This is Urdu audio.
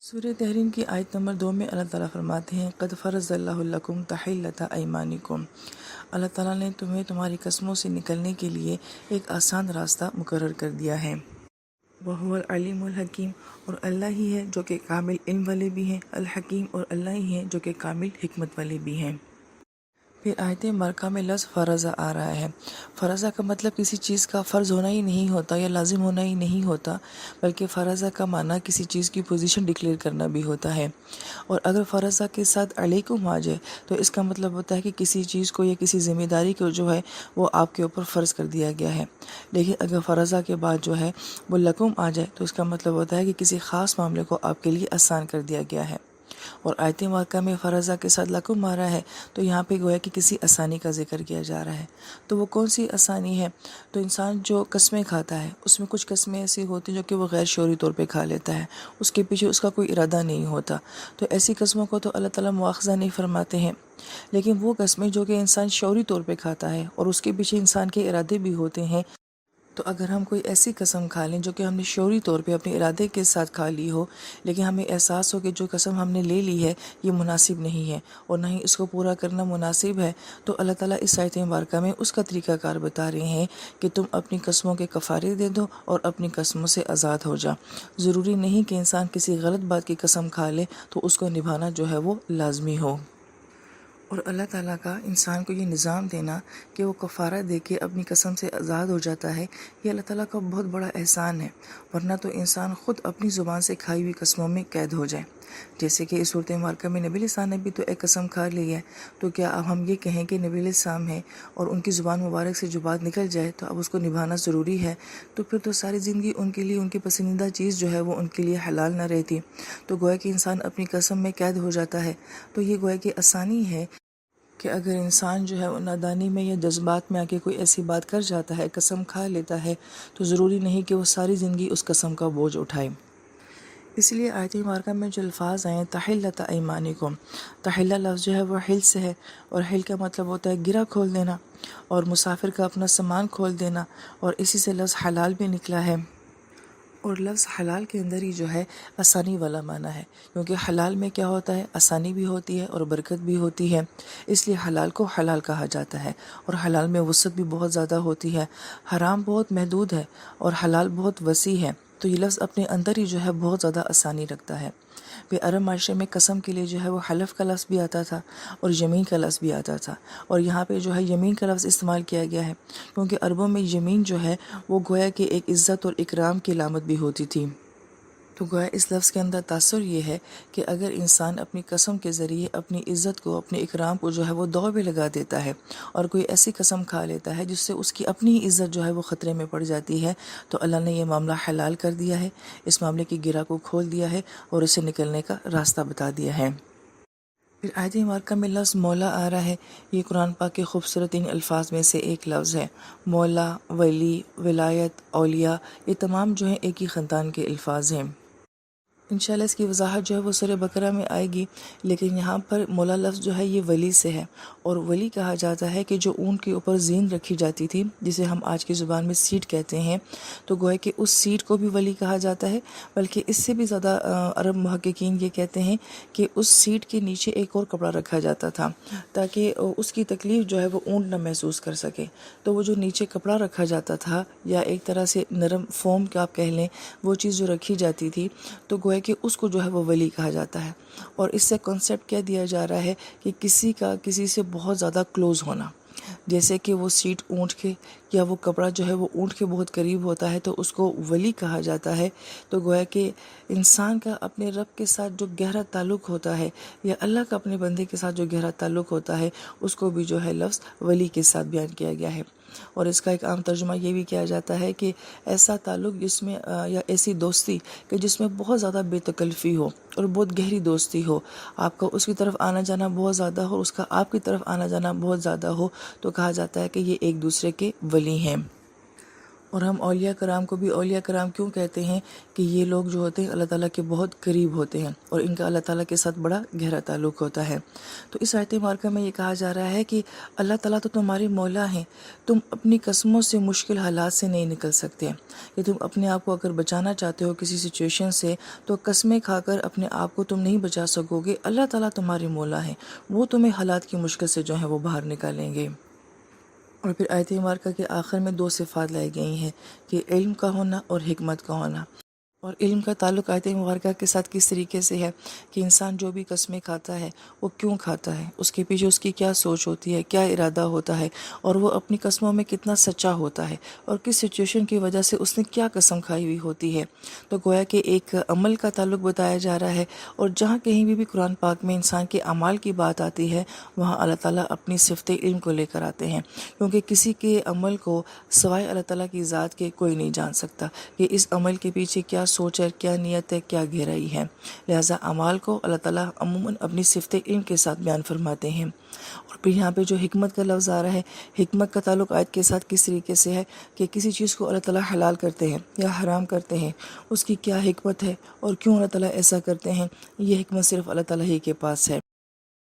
سورہ تحریم کی آیت نمبر 2 میں اللہ تعالیٰ فرماتے ہیں قد فرض اللہ لکم تحلۃ ایمانکم، اللہ تعالیٰ نے تمہیں تمہاری قسموں سے نکلنے کے لیے ایک آسان راستہ مقرر کر دیا ہے۔ وَهُوَ العلیم الحکیم، اور اللہ ہی ہے جو کہ کامل علم والے بھی ہیں، الحکیم، اور اللہ ہی ہے جو کہ کامل حکمت والے بھی ہیں۔ پھر آیت مبارکہ میں لفظ فرض آ رہا ہے۔ فرض کا مطلب کسی چیز کا فرض ہونا ہی نہیں ہوتا یا لازم ہونا ہی نہیں ہوتا، بلکہ فرض کا معنی کسی چیز کی پوزیشن ڈکلیئر کرنا بھی ہوتا ہے۔ اور اگر فرض کے ساتھ علیکم آ جائے تو اس کا مطلب ہوتا ہے کہ کسی چیز کو یا کسی ذمہ داری کو جو ہے وہ آپ کے اوپر فرض کر دیا گیا ہے۔ لیکن اگر فرض کے بعد جو ہے وہ لکم آ جائے تو اس کا مطلب ہوتا ہے کہ کسی خاص معاملے کو آپ کے لیے آسان کر دیا گیا ہے۔ اور آیت مبارکہ میں فرض کے ساتھ لکم آ رہا ہے تو یہاں پہ گویا کہ کسی آسانی کا ذکر کیا جا رہا ہے۔ تو وہ کون سی آسانی ہے؟ تو انسان جو قسمیں کھاتا ہے اس میں کچھ قسمیں ایسی ہوتی ہیں جو کہ وہ غیر شعوری طور پہ کھا لیتا ہے، اس کے پیچھے اس کا کوئی ارادہ نہیں ہوتا، تو ایسی قسموں کو تو اللہ تعالیٰ مواخذہ نہیں فرماتے ہیں۔ لیکن وہ قسمیں جو کہ انسان شعوری طور پہ کھاتا ہے اور اس کے پیچھے انسان کے ارادے بھی ہوتے ہیں، تو اگر ہم کوئی ایسی قسم کھا لیں جو کہ ہم نے شعوری طور پہ اپنے ارادے کے ساتھ کھا لی ہو، لیکن ہمیں احساس ہو کہ جو قسم ہم نے لے لی ہے یہ مناسب نہیں ہے اور نہ ہی اس کو پورا کرنا مناسب ہے، تو اللہ تعالیٰ اس آیت مبارکہ میں اس کا طریقہ کار بتا رہے ہیں کہ تم اپنی قسموں کے کفارے دے دو اور اپنی قسموں سے آزاد ہو جا۔ ضروری نہیں کہ انسان کسی غلط بات کی قسم کھا لے تو اس کو نبھانا جو ہے وہ لازمی ہو۔ اور اللہ تعالیٰ کا انسان کو یہ نظام دینا کہ وہ کفارہ دے کے اپنی قسم سے آزاد ہو جاتا ہے، یہ اللہ تعالیٰ کا بہت بڑا احسان ہے، ورنہ تو انسان خود اپنی زبان سے کھائی ہوئی قسموں میں قید ہو جائے۔ جیسے کہ اس صورت مبارکہ میں نبی علیہ السلام نے بھی تو ایک قسم کھا لی ہے، تو کیا اب ہم یہ کہیں کہ نبی علیہ السلام ہے اور ان کی زبان مبارک سے جو بات نکل جائے تو اب اس کو نبھانا ضروری ہے؟ تو پھر تو ساری زندگی ان کے لیے ان کی پسندیدہ چیز جو ہے وہ ان کے لیے حلال نہ رہتی، تو گویا کہ انسان اپنی قسم میں قید ہو جاتا ہے۔ تو یہ گویا کہ آسانی ہے کہ اگر انسان جو ہے وہ نادانی میں یا جذبات میں آ کے کوئی ایسی بات کر جاتا ہے، قسم کھا لیتا ہے، تو ضروری نہیں کہ وہ ساری زندگی اس قسم کا بوجھ اٹھائے۔ اس لیے آیت مبارکہ میں جو الفاظ آئے تحلۃ ایمانکم، تحلہ لفظ جو ہے وہ حل سے ہے، اور حل کا مطلب ہوتا ہے گرہ کھول دینا اور مسافر کا اپنا سامان کھول دینا، اور اسی سے لفظ حلال بھی نکلا ہے۔ اور لفظ حلال کے اندر ہی جو ہے آسانی والا معنی ہے، کیونکہ حلال میں کیا ہوتا ہے، آسانی بھی ہوتی ہے اور برکت بھی ہوتی ہے، اس لیے حلال کو حلال کہا جاتا ہے۔ اور حلال میں وسعت بھی بہت زیادہ ہوتی ہے، حرام بہت محدود ہے اور حلال بہت وسیع ہے، تو یہ لفظ اپنے اندر ہی جو ہے بہت زیادہ آسانی رکھتا ہے۔ پھر عرب معاشرے میں قسم کے لیے جو ہے وہ حلف کا لفظ بھی آتا تھا اور یمین کا لفظ بھی آتا تھا، اور یہاں پہ جو ہے یمین کا لفظ استعمال کیا گیا ہے کیونکہ عربوں میں یمین جو ہے وہ گویا کہ ایک عزت اور اکرام کی علامت بھی ہوتی تھی۔ تو گویا اس لفظ کے اندر تاثر یہ ہے کہ اگر انسان اپنی قسم کے ذریعے اپنی عزت کو، اپنے اکرام کو جو ہے وہ داؤ پہ لگا دیتا ہے اور کوئی ایسی قسم کھا لیتا ہے جس سے اس کی اپنی عزت جو ہے وہ خطرے میں پڑ جاتی ہے، تو اللہ نے یہ معاملہ حلال کر دیا ہے، اس معاملے کی گرہ کو کھول دیا ہے اور اسے نکلنے کا راستہ بتا دیا ہے۔ پھر آیت مبارکہ میں لفظ مولا آ رہا ہے، یہ قرآن پاک کے خوبصورت ترین الفاظ میں سے ایک لفظ ہے۔ مولا، ولی، ولایت، اولیاء، یہ تمام جو ہیں ایک ہی خاندان کے الفاظ ہیں۔ انشاءاللہ اس کی وضاحت جو ہے وہ سورہ بقرہ میں آئے گی، لیکن یہاں پر مولا لفظ جو ہے یہ ولی سے ہے، اور ولی کہا جاتا ہے کہ جو اونٹ کے اوپر زین رکھی جاتی تھی جسے ہم آج کی زبان میں سیٹ کہتے ہیں، تو گویا کہ اس سیٹ کو بھی ولی کہا جاتا ہے، بلکہ اس سے بھی زیادہ عرب محققین یہ کہتے ہیں کہ اس سیٹ کے نیچے ایک اور کپڑا رکھا جاتا تھا تاکہ اس کی تکلیف جو ہے وہ اونٹ نہ محسوس کر سکے، تو وہ جو نیچے کپڑا رکھا جاتا تھا یا ایک طرح سے نرم فوم کا آپ کہہ لیں، وہ چیز جو رکھی جاتی تھی، تو گویا کہ اس کو جو ہے وہ ولی کہا جاتا ہے۔ اور اس سے کنسیپٹ کیا دیا جا رہا ہے کہ کسی کا کسی سے بہت زیادہ کلوز ہونا، جیسے کہ وہ سیٹ اونٹ کے یا وہ کپڑا جو ہے وہ اونٹ کے بہت قریب ہوتا ہے تو اس کو ولی کہا جاتا ہے، تو گویا کہ انسان کا اپنے رب کے ساتھ جو گہرا تعلق ہوتا ہے یا اللہ کا اپنے بندے کے ساتھ جو گہرا تعلق ہوتا ہے اس کو بھی جو ہے لفظ ولی کے ساتھ بیان کیا گیا ہے۔ اور اس کا ایک عام ترجمہ یہ بھی کیا جاتا ہے کہ ایسا تعلق جس میں یا ایسی دوستی کہ جس میں بہت زیادہ بے تکلفی ہو اور بہت گہری دوستی ہو، آپ کا اس کی طرف آنا جانا بہت زیادہ ہو، اس کا آپ کی طرف آنا جانا بہت زیادہ ہو، تو کہا جاتا ہے کہ یہ ایک دوسرے کے ولی ہیں۔ اور ہم اولیاء کرام کو بھی اولیاء کرام کیوں کہتے ہیں کہ یہ لوگ جو ہوتے ہیں اللہ تعالیٰ کے بہت قریب ہوتے ہیں اور ان کا اللہ تعالیٰ کے ساتھ بڑا گہرا تعلق ہوتا ہے۔ تو اس آیت مبارکہ میں یہ کہا جا رہا ہے کہ اللہ تعالیٰ تو تمہاری مولا ہیں، تم اپنی قسموں سے مشکل حالات سے نہیں نکل سکتے کہ تم اپنے آپ کو اگر بچانا چاہتے ہو کسی سچویشن سے تو قسمیں کھا کر اپنے آپ کو تم نہیں بچا سکو گے۔ اللہ تعالیٰ تمہاری مولا ہیں، وہ تمہیں حالات کی مشکل سے جو ہیں وہ باہر نکالیں گے۔ اور پھر آیت مبارکہ کے آخر میں 2 صفات لائی گئی ہیں کہ علم کا ہونا اور حکمت کا ہونا۔ اور علم کا تعلق آیت مبارکہ کے ساتھ کس طریقے سے ہے کہ انسان جو بھی قسمیں کھاتا ہے وہ کیوں کھاتا ہے، اس کے پیچھے اس کی کیا سوچ ہوتی ہے، کیا ارادہ ہوتا ہے، اور وہ اپنی قسموں میں کتنا سچا ہوتا ہے، اور کس سچویشن کی وجہ سے اس نے کیا قسم کھائی ہوئی ہوتی ہے۔ تو گویا کہ ایک عمل کا تعلق بتایا جا رہا ہے، اور جہاں کہیں بھی قرآن پاک میں انسان کے اعمال کی بات آتی ہے وہاں اللہ تعالیٰ اپنی صفت علم کو لے کر آتے ہیں، کیونکہ کسی کے عمل کو سوائے اللہ تعالیٰ کی ذات کے کوئی نہیں جان سکتا کہ اس عمل کے پیچھے کیا سوچ ہے، کیا نیت ہے، کیا گہرائی ہے۔ لہٰذا اعمال کو اللہ تعالیٰ عموماً اپنی صفت علم کے ساتھ بیان فرماتے ہیں۔ اور پھر یہاں پہ جو حکمت کا لفظ آ رہا ہے، حکمت کا تعلق آیت کے ساتھ کس طریقے سے ہے کہ کسی چیز کو اللہ تعالیٰ حلال کرتے ہیں یا حرام کرتے ہیں، اس کی کیا حکمت ہے اور کیوں اللہ تعالیٰ ایسا کرتے ہیں، یہ حکمت صرف اللہ تعالیٰ ہی کے پاس ہے۔